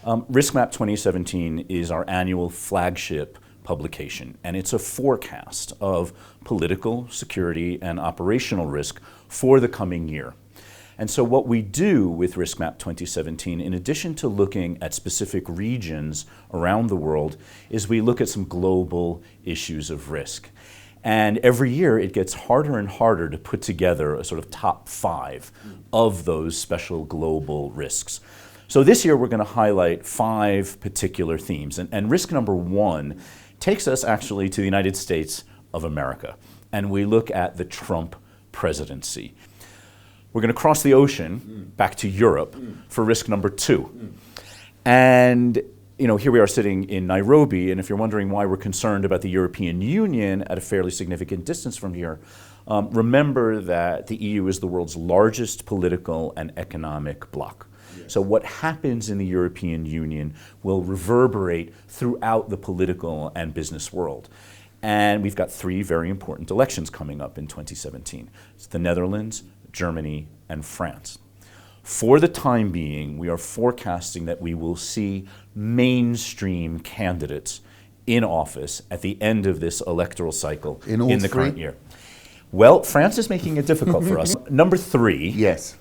Risk Map 2017 is our annual flagship publication, and it's a forecast of political, security, and operational risk for the coming year. And so what we do with Risk Map 2017, in addition to looking at specific regions around the world, is we look at some global issues of risk. And every year it gets harder and harder to put together a sort of top 5 of those special global risks. So this year we're going to highlight 5 particular themes. And risk number 1 takes us actually to the United States of America. And we look at the Trump presidency. We're going to cross the ocean back to Europe for risk number 2. And here we are sitting in Nairobi, and if you're wondering why we're concerned about the European Union at a fairly significant distance from here, remember that the EU is the world's largest political and economic bloc. Yes. So what happens in the European Union will reverberate throughout the political and business world. And we've got 3 very important elections coming up in 2017. It's the Netherlands, Germany, and France. For the time being, we are forecasting that we will see mainstream candidates in office at the end of this electoral cycle in the current year. Well, France is making it difficult for us. Number 3 yes.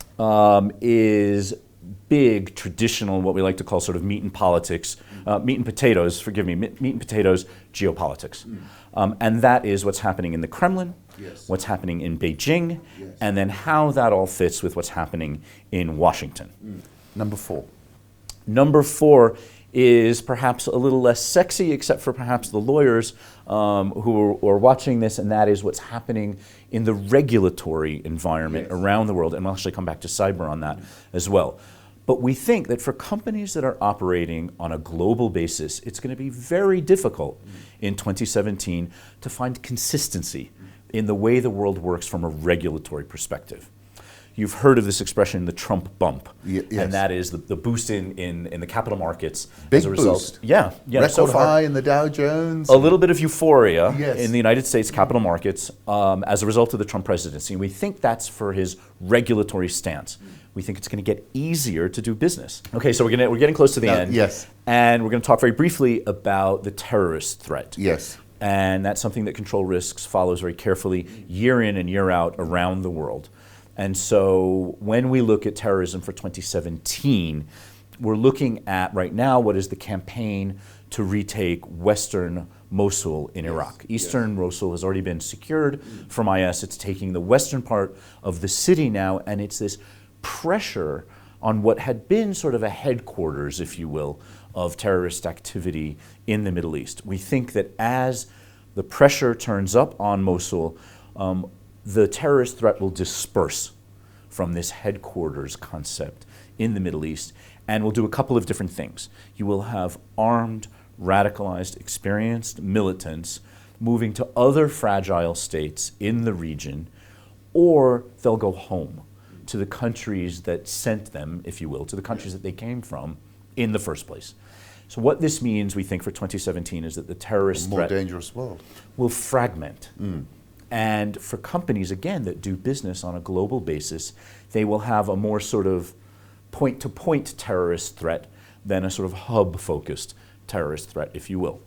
Is big, traditional, what we like to call sort of meat and potatoes, geopolitics. And that is what's happening in the Kremlin, yes. What's happening in Beijing, yes. And then how that all fits with what's happening in Washington. Number 4. Number 4 is perhaps a little less sexy, except for perhaps the lawyers who are watching this, and that is what's happening in the regulatory environment yes. around the world. And we'll actually come back to cyber on that as well. But we think that for companies that are operating on a global basis, it's going to be very difficult in 2017 to find consistency in the way the world works from a regulatory perspective. You've heard of this expression, the Trump bump, yes. And that is the boost in the capital markets. Big as a result. Boost. Yeah. Record so far, high in the Dow Jones. A little bit of euphoria yes. in the United States capital markets as a result of the Trump presidency. And we think that's for his regulatory stance. We think it's going to get easier to do business. Okay, so we're getting close to the end. Yes. And we're going to talk very briefly about the terrorist threat. Yes. And that's something that Control Risks follows very carefully year in and year out around the world. And so when we look at terrorism for 2017, we're looking at right now what is the campaign to retake Western Mosul in Iraq. Eastern Mosul has already been secured from IS. It's taking the western part of the city now, and it's this pressure on what had been sort of a headquarters, if you will, of terrorist activity in the Middle East. We think that as the pressure turns up on Mosul, the terrorist threat will disperse from this headquarters concept in the Middle East, and will do a couple of different things. You will have armed, radicalized, experienced militants moving to other fragile states in the region, or they'll go home to the countries that sent them, if you will, to the countries that they came from in the first place. So what this means, we think, for 2017 is that the terrorist threat dangerous world will fragment. And for companies, again, that do business on a global basis, they will have a more sort of point-to-point terrorist threat than a sort of hub-focused terrorist threat, if you will.